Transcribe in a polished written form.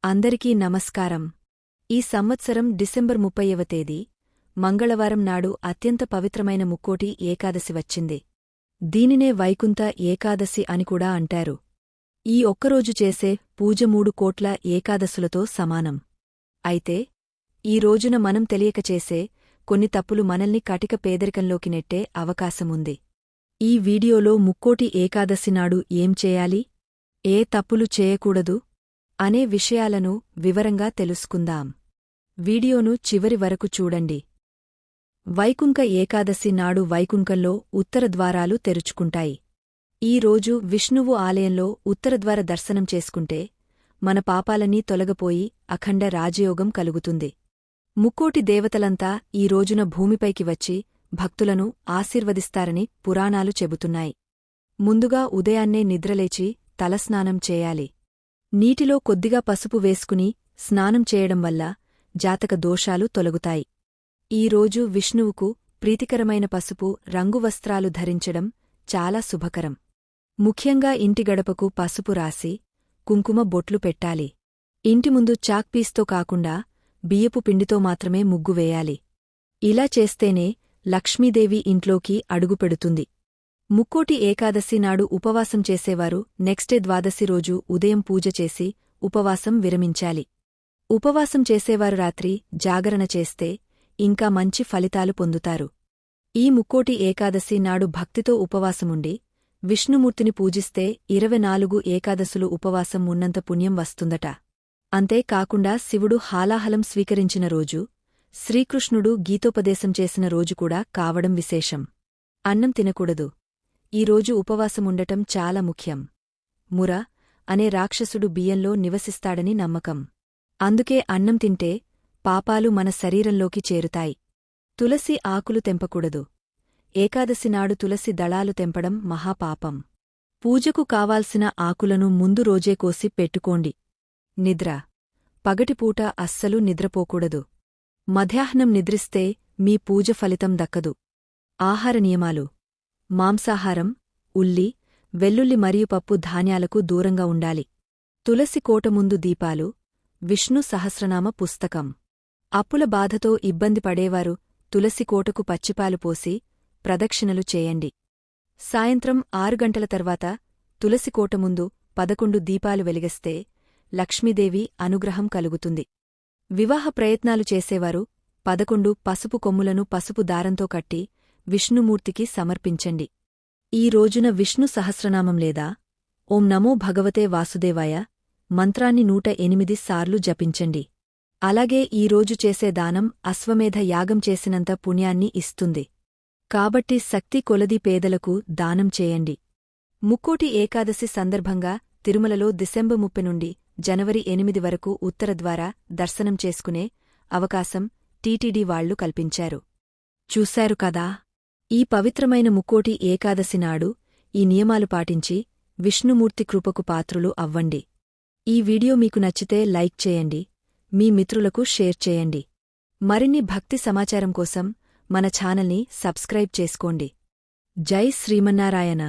అందరికీ నమస్కారం. ఈ సంవత్సరం డిసెంబర్ 30వ తేదీ మంగళవారం నాడు అత్యంత పవిత్రమైన ముక్కోటి ఏకాదశి వచ్చింది. దీనినే వైకుంఠ ఏకాదశి అని కూడా అంటారు. ఈ ఒక్కరోజు చేసే పూజ 3 కోట్ల ఏకాదశులతో సమానం. అయితే ఈ రోజున మనం తెలియక చేసే కొన్ని తప్పులు మనల్ని కటిక పేదరికంలోకి నెట్టే అవకాశముంది. ఈ వీడియోలో ముక్కోటి ఏకాదశి నాడు ఏం చేయాలి, ఏ తప్పులు చేయకూడదు అనే విషయాలను వివరంగా తెలుసుకుందాం. వీడియోను చివరి వరకు చూడండి. వైకుంఠ ఏకాదశి నాడు వైకుంఠంలో ఉత్తరద్వారాలు తెరుచుకుంటాయి. ఈ రోజు విష్ణువు ఆలయంలో ఉత్తరద్వార దర్శనం చేసుకుంటే మన పాపాలన్నీ తొలగపోయి అఖండ రాజయోగం కలుగుతుంది. ముక్కోటి దేవతలంతా ఈ రోజున భూమిపైకి వచ్చి భక్తులను ఆశీర్వదిస్తారని పురాణాలు చెబుతున్నాయి. ముందుగా ఉదయాన్నే నిద్రలేచి తలస్నానం చేయాలి. నీటిలో కొద్దిగా పసుపు వేసుకుని స్నానం చేయడం వల్ల జాతక దోషాలు తొలగుతాయి. ఈరోజు విష్ణువుకు ప్రీతికరమైన పసుపు రంగు వస్త్రాలు ధరించడం చాలా శుభకరం. ముఖ్యంగా ఇంటి గడపకు పసుపు రాసి కుంకుమ బొట్లు పెట్టాలి. ఇంటి ముందు చాక్పీస్తో కాకుండా బియ్యపు పిండితో మాత్రమే ముగ్గు వేయాలి. ఇలా చేస్తేనే లక్ష్మీదేవి ఇంట్లోకి అడుగుపెడుతుంది. ముక్కోటి ఏకాదశి నాడు ఉపవాసం చేసేవారు నెక్స్టే ద్వాదశి రోజు ఉదయం పూజ చేసి ఉపవాసం విరమించాలి. ఉపవాసం చేసేవారు రాత్రి జాగరణ చేస్తే ఇంకా మంచి ఫలితాలు పొందుతారు. ఈ ముక్కోటి ఏకాదశి నాడు భక్తితో ఉపవాసముండి విష్ణుమూర్తిని పూజిస్తే 24 ఏకాదశులు ఉపవాసం ఉన్నంత పుణ్యం వస్తుందట. అంతేకాకుండా శివుడు హాలాహలం స్వీకరించిన రోజు, శ్రీకృష్ణుడు గీతోపదేశం చేసిన రోజుకూడా కావడం విశేషం. అన్నం తినకూడదు. ఈరోజు ఉపవాసముండటం చాలా ముఖ్యం. ముర అనే రాక్షసుడు బియ్యంలో నివసిస్తాడని నమ్మకం. అందుకే అన్నం తింటే పాపాలు మన శరీరంలోకి చేరుతాయి. తులసి ఆకులు తెంపకూడదు. ఏకాదశి నాడు తులసి దళాలు తెంపడం మహాపాపం. పూజకు కావాల్సిన ఆకులను ముందు రోజే కోసి పెట్టుకోండి. నిద్ర పగటిపూట అస్సలు నిద్రపోకూడదు. మధ్యాహ్నం నిద్రిస్తే మీ పూజ ఫలితం దక్కదు. ఆహార నియమాలు: మాంసాహారం, ఉల్లి, వెల్లుల్లి మరియు పప్పు ధాన్యాలకు దూరంగా ఉండాలి. తులసి కోట ముందు దీపాలు, విష్ణు సహస్రనామ పుస్తకం. అప్పుల బాధతో ఇబ్బంది పడేవారు తులసి కోటకు పచ్చిపాలు పోసి ప్రదక్షిణలు చేయండి. సాయంత్రం 6 గంటల తర్వాత తులసి కోట ముందు 11 దీపాలు వెలిగిస్తే లక్ష్మీదేవి అనుగ్రహం కలుగుతుంది. వివాహ ప్రయత్నాలు చేసేవారు 11 పసుపు కొమ్ములను పసుపు దారంతో కట్టి విష్ణుమూర్తికి సమర్పించండి. ఈ రోజున విష్ణు సహస్రనామం లేదా ఓం నమో భగవతే వాసుదేవాయ మంత్రాన్ని 108 సార్లు జపించండి. అలాగే ఈరోజు చేసే దానం అశ్వమేధ యాగం చేసినంత పుణ్యాన్ని ఇస్తుంది. కాబట్టి శక్తి కొలది పేదలకు దానం చేయండి. ముక్కోటి ఏకాదశి సందర్భంగా తిరుమలలో డిసెంబర్ 30 నుండి జనవరి 8 వరకు ఉత్తరద్వార దర్శనం చేసుకునే అవకాశం టీటీడీ వాళ్లు కల్పించారు. చూశారు కదా. ఈ పవిత్రమైన ముక్కోటి ఏకాదశి నాడు ఈ నియమాలు పాటించి విష్ణుమూర్తి కృపకు పాత్రులు అవ్వండి. ఈ వీడియో మీకు నచ్చితే లైక్ చేయండి, మీ మిత్రులకు షేర్ చేయండి. మరిన్ని భక్తి సమాచారం కోసం మన ఛానల్ని సబ్స్క్రైబ్ చేసుకోండి. జై శ్రీమన్నారాయణ.